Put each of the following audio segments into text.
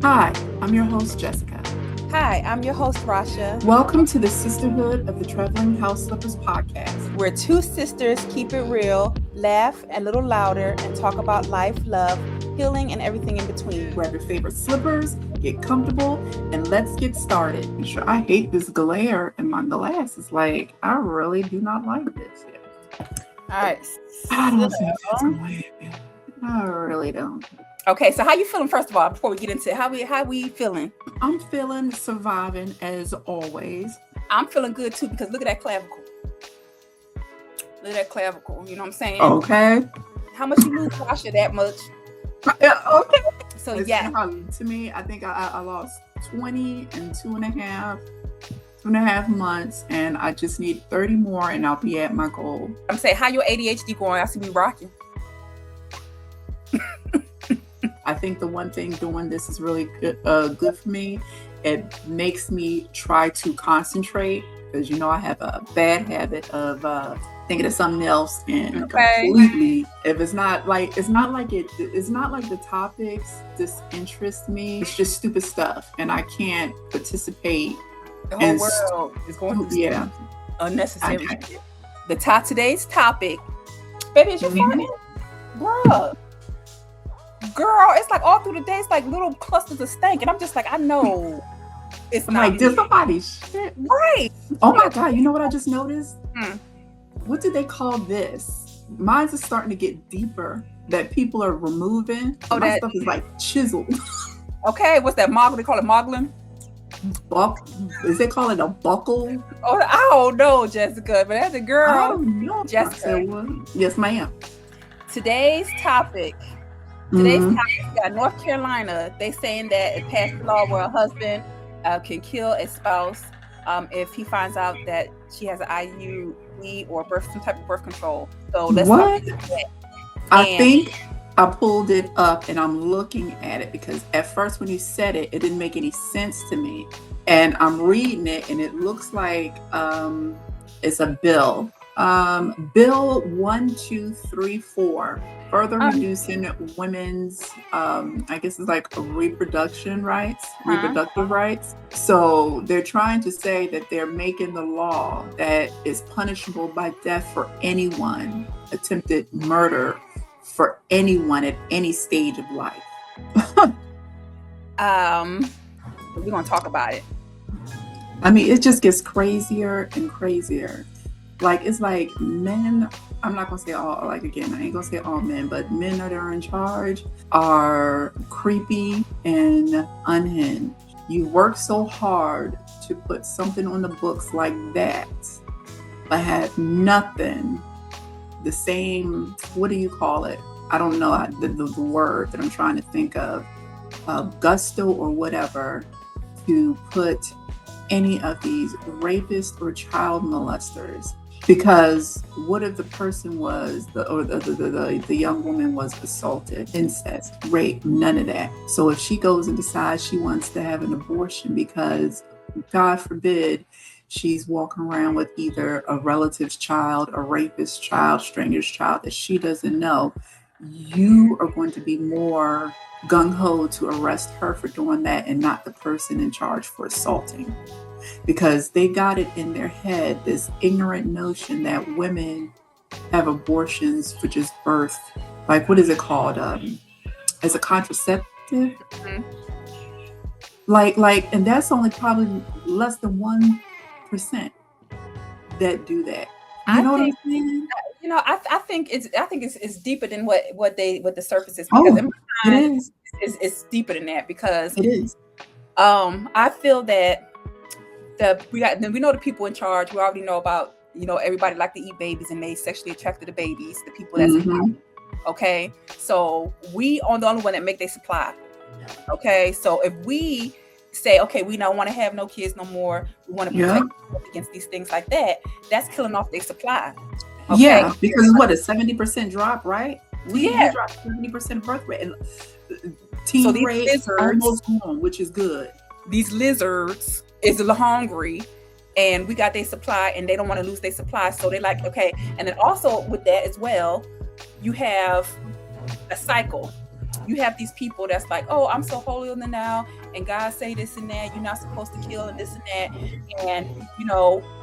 Hi, I'm your host, Jessica. Hi, I'm your host, Rhasha. Welcome to the Sisterhood of the Traveling House Slippers podcast. Where two sisters keep it real, laugh a little louder, and talk about life, love, healing, and everything in between. Grab your favorite slippers, get comfortable, and let's get started. I hate this glare in my glasses. Like, I really do not like this yet. All right. I don't think it's going. I really don't. Okay, so how you feeling, first of all, before we get into it? How we feeling? I'm feeling surviving as always. I'm feeling good too, because look at that clavicle. Look at that clavicle, you know what I'm saying? Okay. How much you lose, Rhasha, that much? Okay. So yeah. To me, I think I lost 20 in two and a half months, and I just need 30 more and I'll be at my goal. I'm saying, how your ADHD going? I see me rocking. I think the one thing doing this is really good for me. It makes me try to concentrate, because I have a bad habit of thinking of something else and completely. If it's not like the topics disinterest me. It's just stupid stuff, and I can't participate. The whole world is going through unnecessary. Today's topic, baby, is you funny, bruh. Girl, it's like all through the day, it's like little clusters of stank, and I'm just like, I know it's I'm not like, did somebody shit? Right. Oh my God, you know what I just noticed? What did they call this? Mine's is starting to get deeper, that people are removing. Oh, my stuff is like chiseled. Okay, what's that? They call it moggling? Is they call it a buckle? Oh, I don't know, Jessica, but that's a girl. I don't know, Jessica. Yes, ma'am. Today's topic got North Carolina. They saying that it passed a law where a husband can kill a spouse if he finds out that she has an IUD or some type of birth control. So let's talk about that. I think I pulled it up and I'm looking at it, because at first when you said it, it didn't make any sense to me. And I'm reading it and it looks like it's a bill. Bill 1234, further reducing women's, I guess it's like reproductive rights. So they're trying to say that they're making the law that is punishable by death for anyone, attempted murder for anyone at any stage of life. We're gonna talk about it. I mean, it just gets crazier and crazier. Like, it's like men, I'm not going to say all, like, again, I ain't going to say all men, but men that are in charge are creepy and unhinged. You work so hard to put something on the books like that, but have nothing, the same, what do you call it? I don't know the word that I'm trying to think of, gusto or whatever, to put any of these rapists or child molesters. Because what if the person was, the young woman was assaulted, incest, rape, none of that. So if she goes and decides she wants to have an abortion because, God forbid, she's walking around with either a relative's child, a rapist's child, stranger's child that she doesn't know, you are going to be more gung-ho to arrest her for doing that and not the person in charge for assaulting. Because they got it in their head, this ignorant notion that women have abortions for just birth. Like, what is it called? As a contraceptive? Mm-hmm. Like, and that's only probably less than 1% that do that. You know what I'm saying? I think it's deeper than what the surface is. Because in my mind, it's deeper than that, because it is. I feel that we know the people in charge. We already know about, everybody like to eat babies and they sexually attracted to babies, the people that's okay. So we are the only one that make their supply. Okay, so if we say, okay, we don't want to have no kids no more, we want to protect against these things like that, that's killing off their supply. Okay? Yeah, because what, a 70% drop, right? We dropped 70% birth rate, and teen rate is almost gone, which is good. These lizards is hungry, and we got their supply, and they don't want to lose their supply, so they're like, okay. And then also with that as well, you have a cycle. you have these people that's like, oh, I'm so holier than thou, and God say this and that, you're not supposed to kill and this and that, and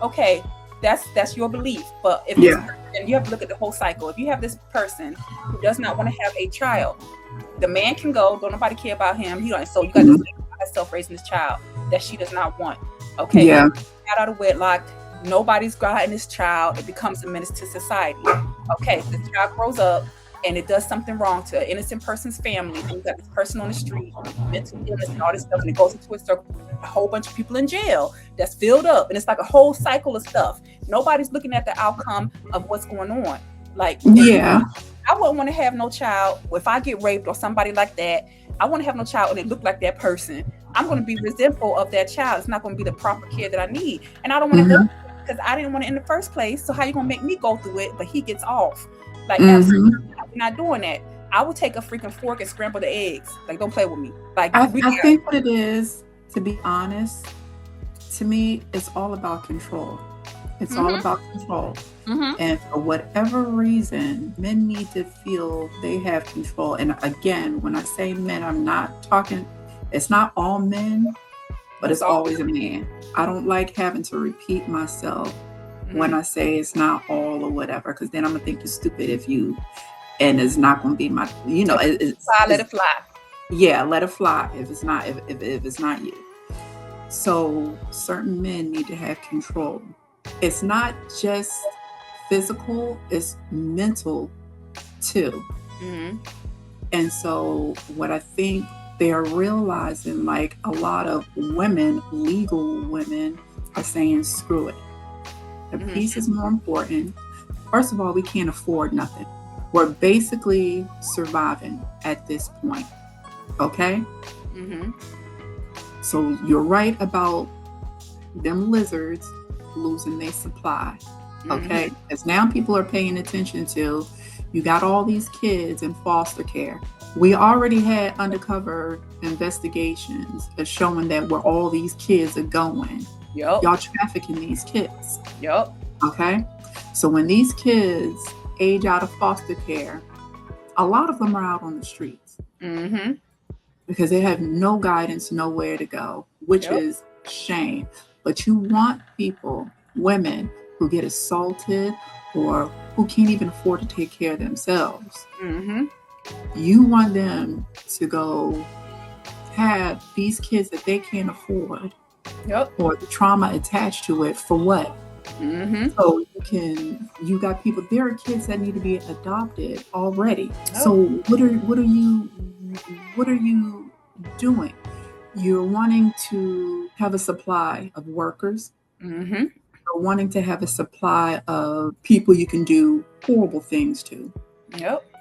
okay, that's your belief. But if this person, you have to look at the whole cycle. If you have this person who does not want to have a child, the man can go, don't nobody care about him. So you got this lady by herself raising this child that she does not want. Okay, out of wedlock, nobody's guiding this child. It becomes a menace to society. Okay, the child grows up and it does something wrong to an innocent person's family. And you got this person on the street, mental illness and all this stuff, and it goes into a circle, a whole bunch of people in jail that's filled up, and it's like a whole cycle of stuff. Nobody's looking at the outcome of what's going on. Like, I wouldn't want to have no child. If I get raped or somebody like that, I want to have no child and it look like that person. I'm going to be resentful of that child. It's not going to be the proper care that I need. And I don't want to go because I didn't want it in the first place. So how you going to make me go through it, but he gets off? Like, absolutely not doing that. I would take a freaking fork and scramble the eggs. Like, don't play with me. Like, I think what it is, to be honest, to me, it's all about control. It's all about control. And for whatever reason, men need to feel they have control. And again, when I say men, I'm not talking, it's not all men, but it's always a man. I don't like having to repeat myself when I say it's not all or whatever, because then I'm going to think you're stupid and it's not going to be my, let it fly. Yeah, let it fly if it's not, if it's not you. So certain men need to have control. It's not just physical, it's mental too. And so what I think they're realizing, like a lot of women, legal women, are saying, screw it. The peace is more important. First of all, we can't afford nothing. We're basically surviving at this point. Okay? So you're right about them lizards losing their supply. Okay? Because now people are paying attention to, you got all these kids in foster care. We already had undercover investigations showing that where all these kids are going. Y'all trafficking these kids. Okay? So when these kids age out of foster care, a lot of them are out on the streets. Because they have no guidance, nowhere to go, which is a shame. But you want people, women, who get assaulted or who can't even afford to take care of themselves. You want them to go have these kids that they can't afford, or the trauma attached to it, for what? So you got people, there are kids that need to be adopted already. So what are you doing? You're wanting to have a supply of workers. You're wanting to have a supply of people you can do horrible things to.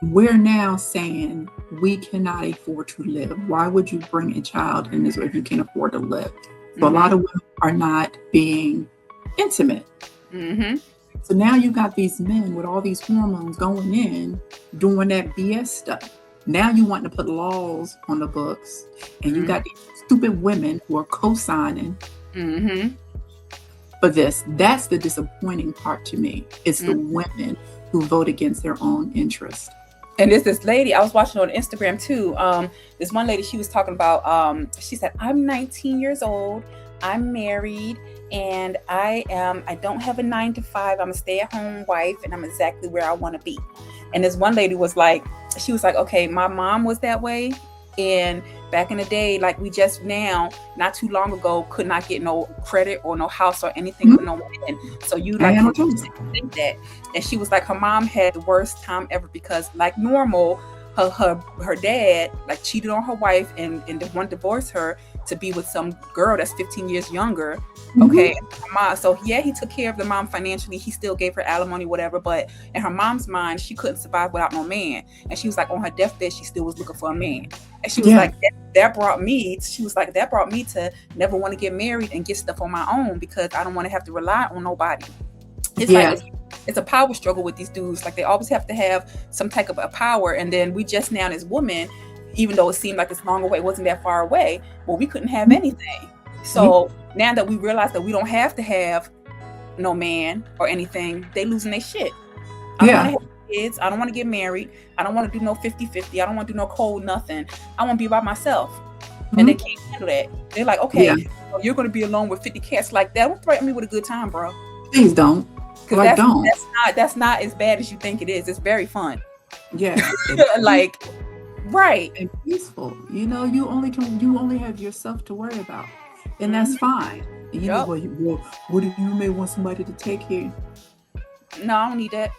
We're now saying we cannot afford to live. Why would you bring a child in this way if you can't afford to live? So a lot of women are not being intimate. So now you got these men with all these hormones going in, doing that BS stuff. Now you want to put laws on the books, and you got these stupid women who are co-signing for this. That's the disappointing part to me. It's the women who vote against their own interest. And there's this lady I was watching on Instagram too. This one lady, she was talking about, she said, I'm 19 years old, I'm married, and I don't have a 9-to-5. I'm a stay-at-home wife, and I'm exactly where I want to be. And this one lady was like, she was like, okay, my mom was that way. And back in the day, like we just now, not too long ago, could not get no credit or no house or anything with no man. So you like think that. And she was like, her mom had the worst time ever because like normal, her dad like cheated on her wife and wanted to divorce her to be with some girl that's 15 years younger. Okay. Mom, so yeah, he took care of the mom financially. He still gave her alimony, whatever. But in her mom's mind, she couldn't survive without no man. And she was like, on her deathbed, she still was looking for a man. And she was like, that brought me to never want to get married and get stuff on my own because I don't want to have to rely on nobody. It's like, it's a power struggle with these dudes. Like they always have to have some type of a power. And then we just now as women, even though it seemed like it's long away, it wasn't that far away, well, we couldn't have anything. So now that we realize that we don't have to have no man or anything, they losing their shit. I kids. I don't want to get married. I don't want to do no 50-50. I don't want to do no cold nothing. I want to be by myself. And they can't handle that. They're like, okay, you're going to be alone with 50 cats like that. Don't threaten me with a good time, bro. Please don't. Because that's not as bad as you think it is. It's very fun. Yeah. Like, right. And peaceful. You only have yourself to worry about. And that's fine. And you know, what if you may want somebody to take care of you? No, I don't need that.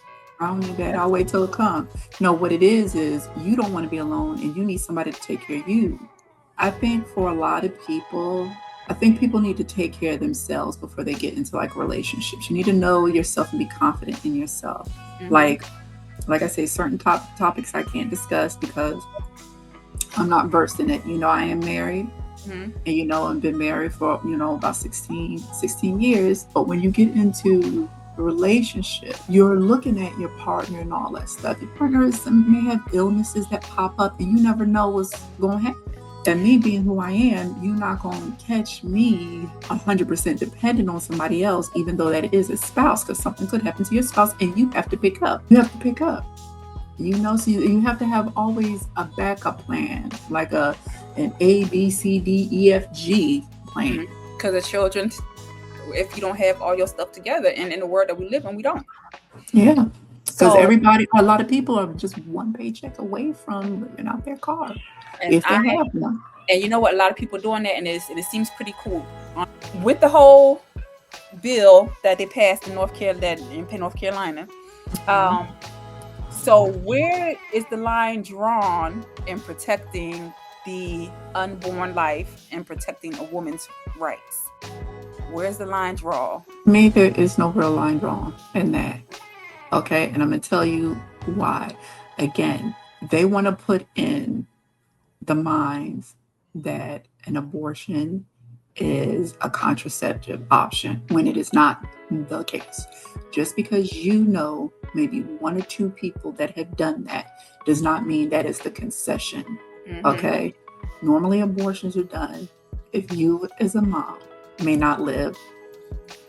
I'll wait till it comes. No, what it is you don't want to be alone and you need somebody to take care of you. I think for a lot of people, people need to take care of themselves before they get into like relationships. You need to know yourself and be confident in yourself. Like I say, certain topics I can't discuss because I'm not versed in it. You know, I am married. And you know, I've been married for, you know, about 16 years. But when you get into a relationship, you're looking at your partner and all that stuff. Your partner may have illnesses that pop up and you never know what's going to happen. And me being who I am, you're not going to catch me 100% dependent on somebody else, even though that is a spouse, because something could happen to your spouse and you have to pick up. You know, so you have to have always a backup plan, like an A, B, C, D, E, F, G plan. Because the children, if you don't have all your stuff together, and in the world that we live in, we don't. Yeah. Because a lot of people are just one paycheck away from living out their car. If they have one. And you know what? A lot of people doing that, and it seems pretty cool. With the whole bill that they passed in North Carolina, so where is the line drawn in protecting the unborn life and protecting a woman's rights? Where's the line drawn? To me, there is no real line drawn in that. Okay, and I'm going to tell you why. Again, they want to put in the minds that an abortion is a contraceptive option when it is not the case. Just because you know maybe one or two people that have done that does not mean that is the concession. Okay? Normally abortions are done if you as a mom may not live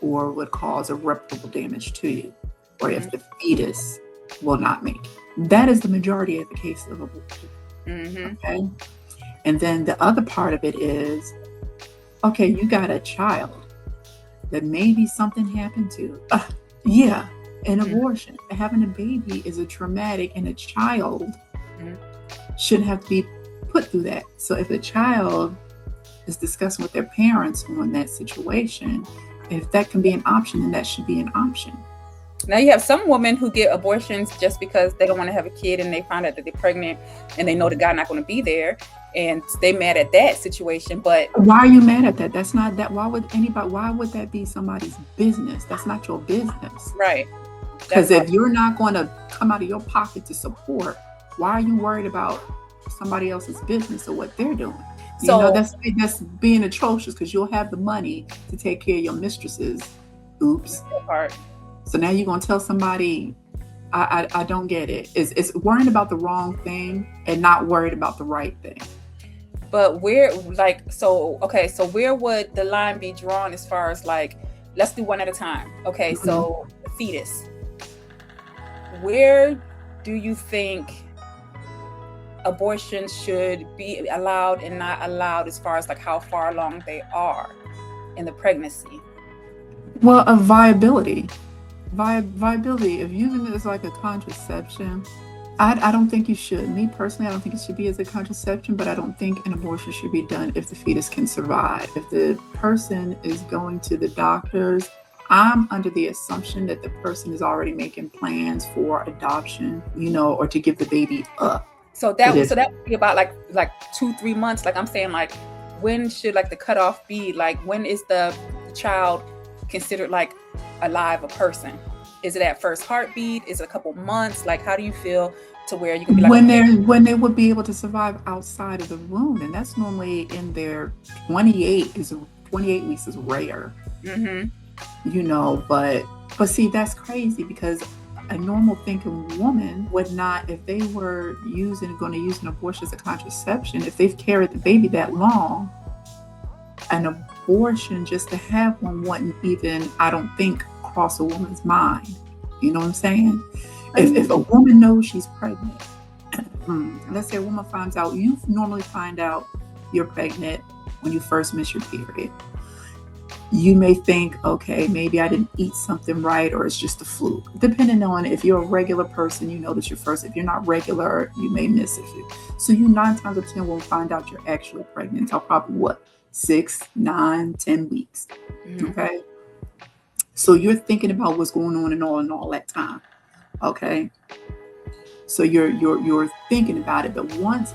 or would cause irreparable damage to you, or if the fetus will not make it. That is the majority of the case of abortion. Okay? And then the other part of it is, okay, you got a child that maybe something happened to. An abortion. Having a baby is a traumatic, and a child shouldn't have to be put through that. So if a child is discussing with their parents on that situation, if that can be an option, then that should be an option. Now you have some women who get abortions just because they don't want to have a kid and they find out that they're pregnant and they know the guy's not going to be there and they mad at that situation. But why are you mad at that? That's not that. Why would that be somebody's business? That's not your business. Right. Because if you're not going to come out of your pocket to support, why are you worried about somebody else's business or what they're doing? So that's being atrocious, because you'll have the money to take care of your mistresses. Oops. So now you're going to tell somebody, I don't get it. It's worrying about the wrong thing and not worried about the right thing. But where would the line be drawn as far as like, let's do one at a time. Okay, so the fetus. Where do you think abortions should be allowed and not allowed as far as like how far along they are in the pregnancy? Well, a viability. If using it as like a contraception, I don't think you should. Me personally, I don't think it should be as a contraception, but I don't think an abortion should be done if the fetus can survive. If the person is going to the doctors, I'm under the assumption that the person is already making plans for adoption, or to give the baby up. So that would be about like 2-3 months. Like I'm saying, like when should like the cutoff be? Like when is the child considered like alive, a person? Is it at first heartbeat? Is it a couple months? Like how do you feel to where you can be like when they would be able to survive outside of the womb? And that's normally in their 28 weeks is rare. But see, that's crazy, because a normal thinking woman would not, if they were going to use an abortion as a contraception, if they've carried the baby that long, an abortion just to have one wouldn't even, I don't think, cross a woman's mind. You know what I'm saying? If a woman knows she's pregnant, let's say a woman finds out, you normally find out you're pregnant when you first miss your period. You may think, okay, maybe I didn't eat something right, or it's just a fluke. Depending on if you're a regular person, you know that you're first. If you're not regular, you may miss it. So you 9 times out of 10 will find out you're actually pregnant until probably what, 6, 9, 10 weeks. Okay. So you're thinking about what's going on and all that time. Okay. So you're thinking about it, but once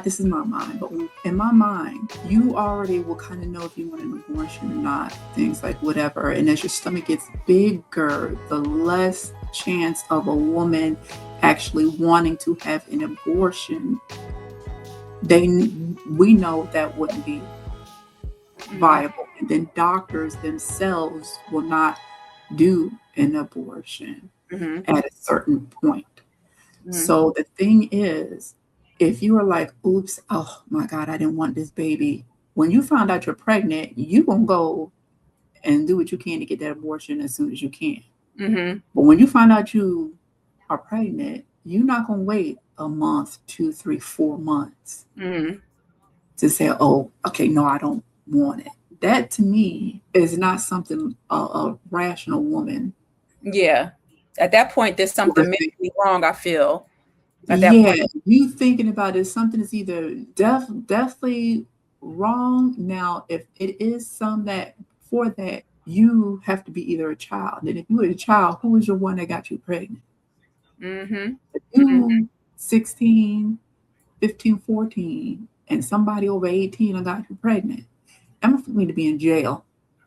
this is my mind, but in my mind, you already will kind of know if you want an abortion or not, things like whatever. And as your stomach gets bigger, the less chance of a woman actually wanting to have an abortion. We know that wouldn't be viable, and then doctors themselves will not do an abortion at a certain point. So the thing is, if you are like, oops, oh my God, I didn't want this baby. When you find out you're pregnant, you're going to go and do what you can to get that abortion as soon as you can. But when you find out you are pregnant, you're not going to wait a month, 2, 3, 4 months to say, oh, okay, no, I don't want it. That to me is not something a rational woman. Yeah. At that point, there's something mentally wrong, I feel. You thinking about it, something is either definitely wrong. Now, if it is some that for that, you have to be either a child. And if you were a child, who was your one that got you pregnant? If you 16, 15, 14, and somebody over 18 got you pregnant, I'm going to be in jail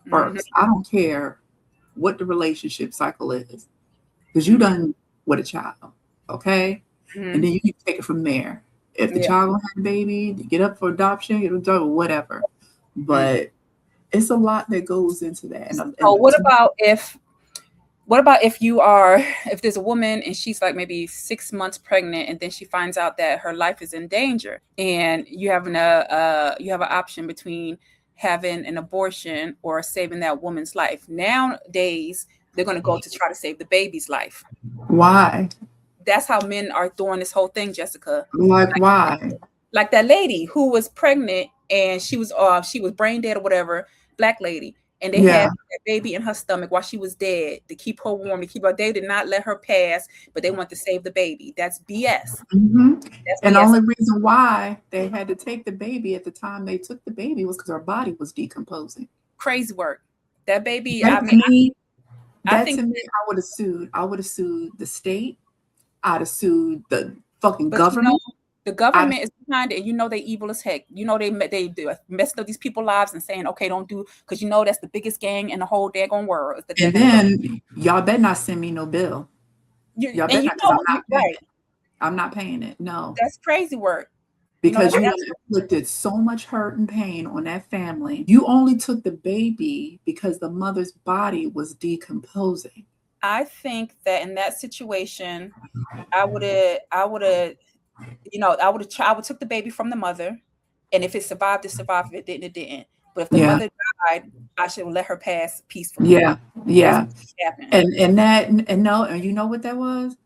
first. I don't care what the relationship cycle is, because you done with a child, okay? And then you can take it from there. If the child will have a baby, get up for adoption, get adopted, whatever. But it's a lot that goes into that. So what about if there's a woman and she's like maybe 6 months pregnant, and then she finds out that her life is in danger, and you have an option between having an abortion or saving that woman's life. Nowadays, they're going to go to try to save the baby's life. Why? That's how men are doing this whole thing, Jessica. Like why? Like that lady who was pregnant and she was brain dead or whatever, black lady, and they had that baby in her stomach while she was dead to keep her warm, to keep her. They did not let her pass, but they want to save the baby. That's BS. That's and BS. The only reason why they had to take the baby at the time they took the baby was because her body was decomposing. Crazy work. That baby. To me, I would have sued. I would have sued the state. I'd have sued the fucking government. The government is behind it, and they evil as heck. They messing up these people's lives and saying, okay, don't do, because that's the biggest gang in the whole daggone world. And then y'all better not send me no bill. Y'all better not, I'm not paying it. No. That's crazy work. Because you inflicted so much hurt and pain on that family. You only took the baby because the mother's body was decomposing. I think that in that situation, I would have took the baby from the mother, and if it survived, it survived. If it didn't, it didn't. But if the mother died, I should let her pass peacefully. Yeah. And you know what that was?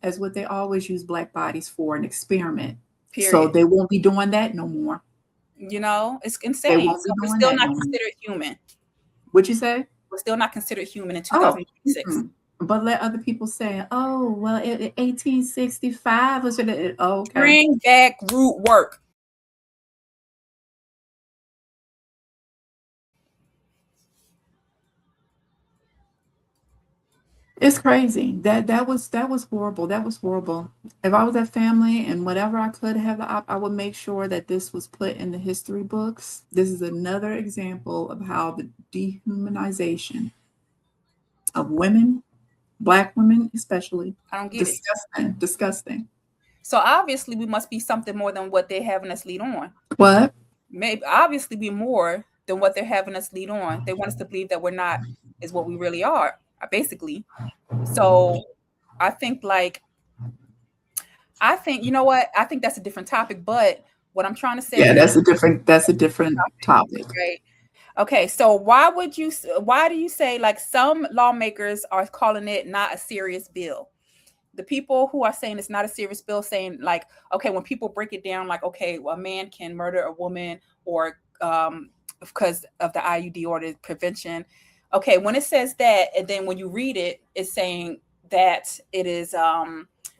That's what they always use black bodies for, an experiment. Period. So they won't be doing that no more. It's insane. So we're still not considered human. What'd you say? We're still not considered human in 2026. But let other people say, oh, well, 1865 was okay. Bring back root work. It's crazy. That was horrible. That was horrible. If I was that family and whatever I could have, I would make sure that this was put in the history books. This is another example of how the dehumanization of women, Black women especially, I don't get it. Disgusting. So obviously we must be something more than what they're having us lead on. What? Maybe obviously be more than what they're having us lead on. They want us to believe that we're not is what we really are, basically. So I think you know what? I think that's a different topic, but what I'm trying to say that's a different topic. Right. Okay, so why do you say like some lawmakers are calling it not a serious bill? the people who are saying it's not a serious bill, saying like, okay, when people break it down, like, okay, well, a man can murder a woman or because of the IUD or the prevention. Okay, when it says that, and then when you read it, it's saying that it is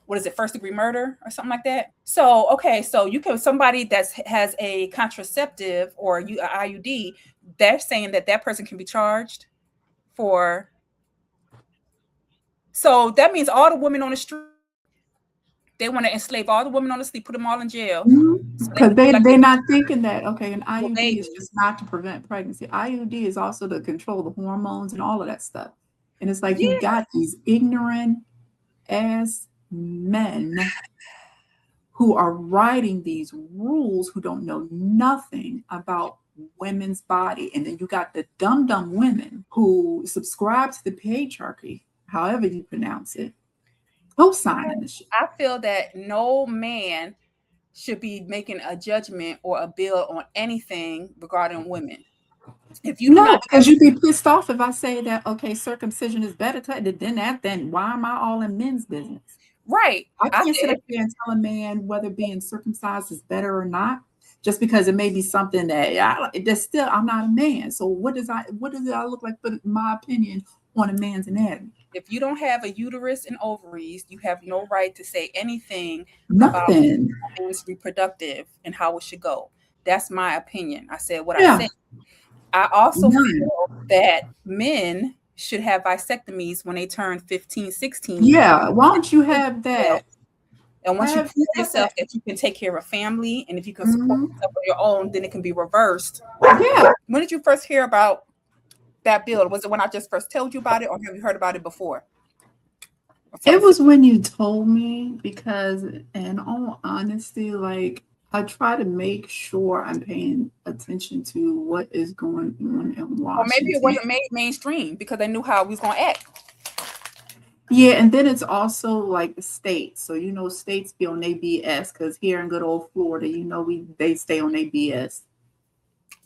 what is it, first degree murder or something like that. So okay, so you can, somebody that has a contraceptive or you IUD, they're saying that that person can be charged for. So that means all the women on the street, they want to enslave all the women on the street, put them all in jail, so they Because can be like they're not thinking that, okay, an little IUD is babies. just not to prevent pregnancy. IUD is also to control the hormones and all of that stuff. And it's like you Yeah, got these ignorant ass men who are writing these rules who don't know nothing about women's body. And then you got the dumb women who subscribe to the patriarchy, however you pronounce it, co-signing the shit. I feel that no man should be making a judgment or a bill on anything regarding women. If you do No, not because you'd be pissed off if I say that, okay, circumcision is better then why am I all in men's business? right, I can't sit up here and tell a man whether being circumcised is better or not, just because it may be something that's still, I'm not a man. So what does I look like for my opinion on a man's anatomy? if you don't have a uterus and ovaries, you have no right to say anything about Nothing. things reproductive and how it should go. That's my opinion. I said what I Yeah. said. I also None. feel that men should have vasectomies when they turn 15, 16 years. Yeah. Why don't you have that? And once you Have prove that. yourself that you can take care of a family and if you can support Mhm. yourself on your own, then it can be reversed. Yeah. When did you first hear about that bill? Was it when I just first told you about it, or have you heard about it before? It was when you told me, because in all honesty, like I try to make sure I'm paying attention to what is going on in Or maybe it Washington. wasn't made mainstream because they knew how we was going to act. Yeah, and then it's also like the states. So states be on their BS, because here in good old Florida, they stay on their BS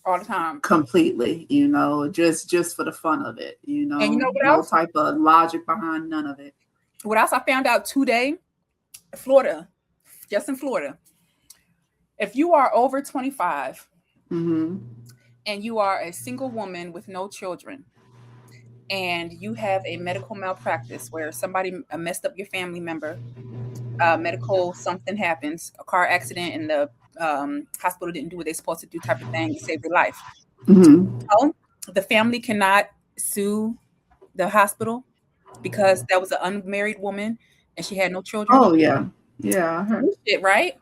All the time. completely. Just for the fun of it. And you know what No else? type of logic behind none of it. What else I found out today? Florida, just in Florida. If you are over 25 Mm-hmm. and you are a single woman with no children and you have a medical malpractice where somebody messed up your family member, medical something happens, a car accident, and the hospital didn't do what they're supposed to do, type of thing, it saved your life. Mm-hmm. So the family cannot sue the hospital because that was an unmarried woman and she had no children. Oh yeah. Yeah, I heard. Shit, right?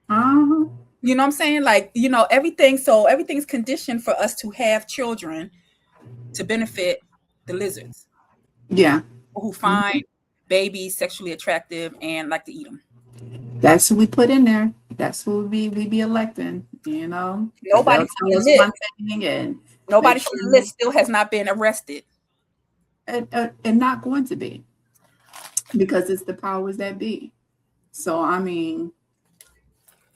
Uh-huh. You know what I'm saying? Like, everything. So everything's conditioned for us to have children to benefit the lizards Yeah. who find babies sexually attractive and like to eat them. That's who we put in there. That's who we be electing, 'cause Nobody they'll from tell the us list, one thing and nobody next from the thing, list still has not been arrested. and not going to be, because it's the powers that be. So I mean,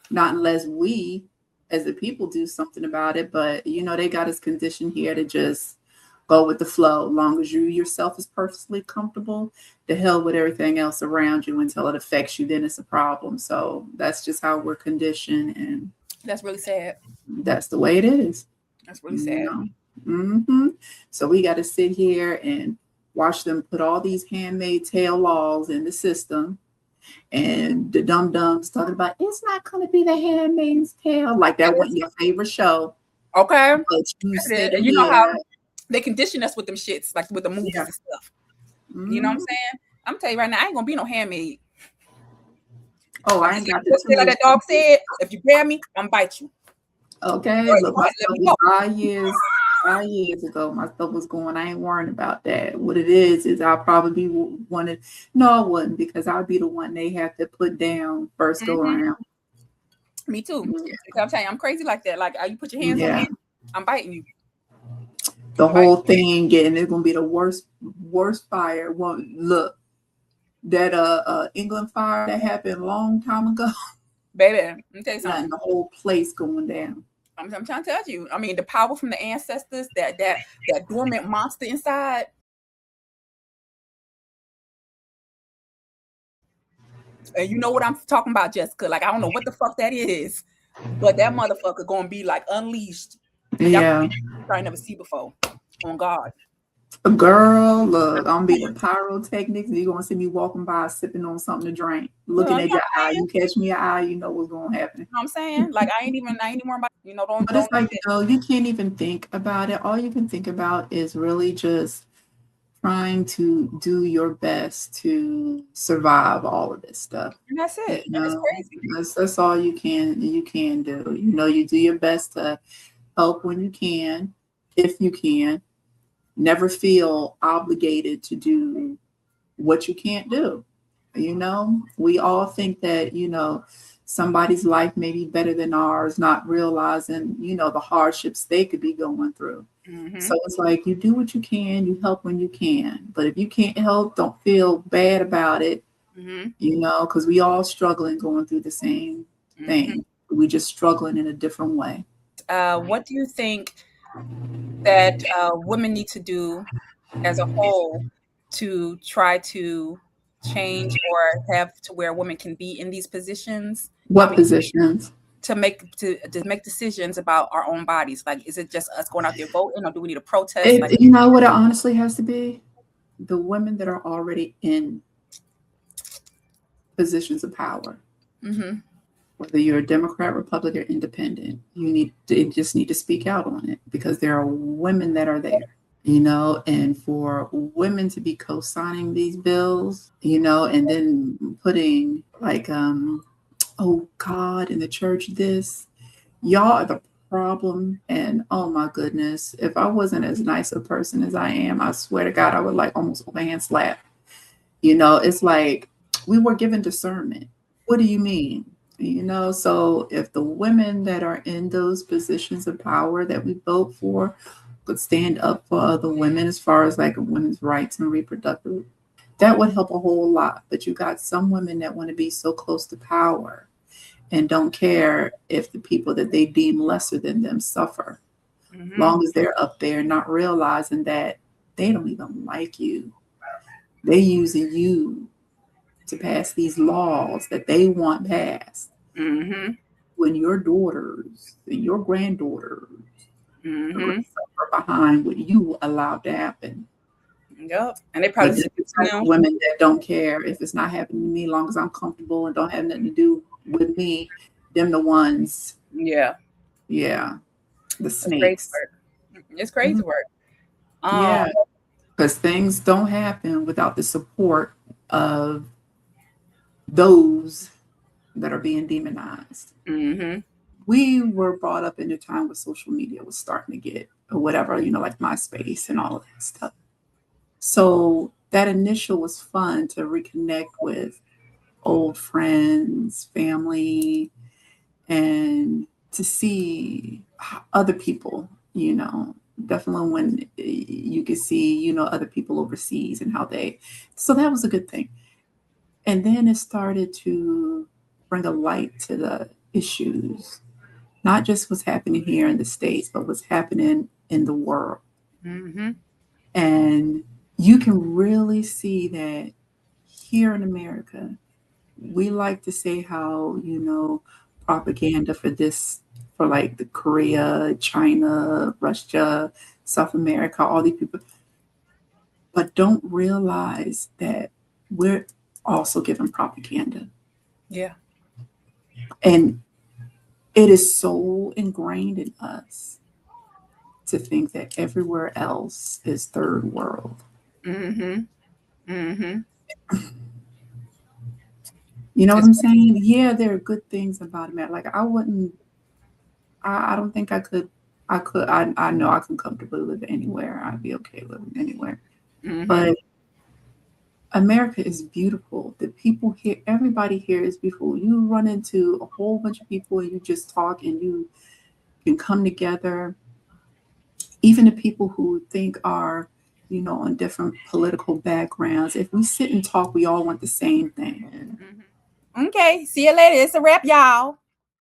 not unless we as the people do something about it, but they got us conditioned here to just go with the flow. Long as you yourself is perfectly comfortable, the hell with everything else around you until it affects you, then it's a problem. So that's just how we're conditioned, and That's really sad. that's the way it is. That's really sad. Hmm. So we got to sit here and watch them put all these handmade tail laws in the system, and the dum dums talking about it's not going to be the handmaid's tale, like that wasn't your favorite show. Okay. But you sitting You know how here, they condition us with them shits, like with the movies yeah. and stuff. You know what I'm saying? I'm telling you right now, I ain't gonna be no handmaid. Oh, I'm I just ain't got like, the like that tools. dog said, if you grab me, I'm bite you. Okay, Right, look, my let stuff me was know. 5 years ago. My stuff was going. I ain't worrying about that. What it is I'll probably be wanted. No, I wouldn't, because I'll be the one they have to put down first go around. Me too. Yeah. Because I'm telling you, I'm crazy like that. Like, you put your hands on Yeah. me, I'm biting you. The whole thing, and it's gonna be the worst fire. Well, look, that England fire that happened a long time ago, Baby, let me tell you something. and the whole place going down. I'm trying to tell you. I mean, the power from the ancestors, that dormant monster inside. And you know what I'm talking about, Jessica? Like, I don't know what the fuck that is, but that motherfucker gonna be like unleashed. Y'all Yeah. I never see before. On God. Girl, look, I'm gonna be the pyrotechnics. You're gonna see me walking by sipping on something to drink, You know looking what at your eye. I'm You catch me your eye, you know what's gonna happen. You know what I'm saying? Like, I ain't even worried about, But it's like, you can't even think about it. All you can think about is really just trying to do your best to survive all of this stuff. and that's You it. And it's know, crazy. that's all you can do. You know, you do your best to help when you can, if you can. Never feel obligated to do what you can't do. You know, we all think that, somebody's life may be better than ours, not realizing, the hardships they could be going through. Mm-hmm. So it's like you do what you can, you help when you can. But if you can't help, don't feel bad about it, Mm-hmm. because we all struggling going through the same thing. We just struggling in a different way. What do you think that women need to do as a whole to try to change or have to where women can be in these positions? What positions? To make decisions about our own bodies. Like, is it just us going out there voting, or do we need a protest? You know what it honestly has to be? The women that are already in positions of power. Mm-hmm. Whether you're a Democrat, Republican, or Independent, you just need to speak out on it, because there are women that are there. And for women to be co-signing these bills, and then putting like, oh God, in the church, y'all are the problem. And oh my goodness, if I wasn't as nice a person as I am, I swear to God, I would like almost hand slap. It's like we were given discernment. What do you mean? So if the women that are in those positions of power that we vote for could stand up for other women, as far as like women's rights and reproductive, that would help a whole lot. But you got some women that want to be so close to power and don't care if the people that they deem lesser than them suffer, long as they're up there, not realizing that they don't even like you. They're using you to pass these laws that they want passed. When your daughters and your granddaughters suffer behind what you allowed to happen. Yep. And they probably women that don't care if it's not happening to me, as long as I'm comfortable and don't have nothing to do with me, them the ones. Yeah. The snakes. It's crazy work. Yeah. Because things don't happen without the support of those that are being demonized. We were brought up in a time where social media was starting to get, or whatever, like MySpace and all of that stuff. So that initial was fun to reconnect with old friends, family, and to see other people, definitely when you could see, other people overseas and how so that was a good thing. And then it started to bring a light to the issues, not just what's happening here in the States, but what's happening in the world. And you can really see that here in America, we like to say how, propaganda for like the Korea, China, Russia, South America, all these people, but don't realize that we're also given propaganda. Yeah. And it is so ingrained in us to think that everywhere else is third world. You know what I'm saying? Yeah, there are good things about America. Like I don't think I know I can comfortably live anywhere. I'd be okay living anywhere. But America is beautiful. The people here, everybody here is beautiful. You run into a whole bunch of people and you just talk and you can come together. Even the people who think are, on different political backgrounds, if we sit and talk, we all want the same thing. Okay, see you later. It's a wrap, y'all.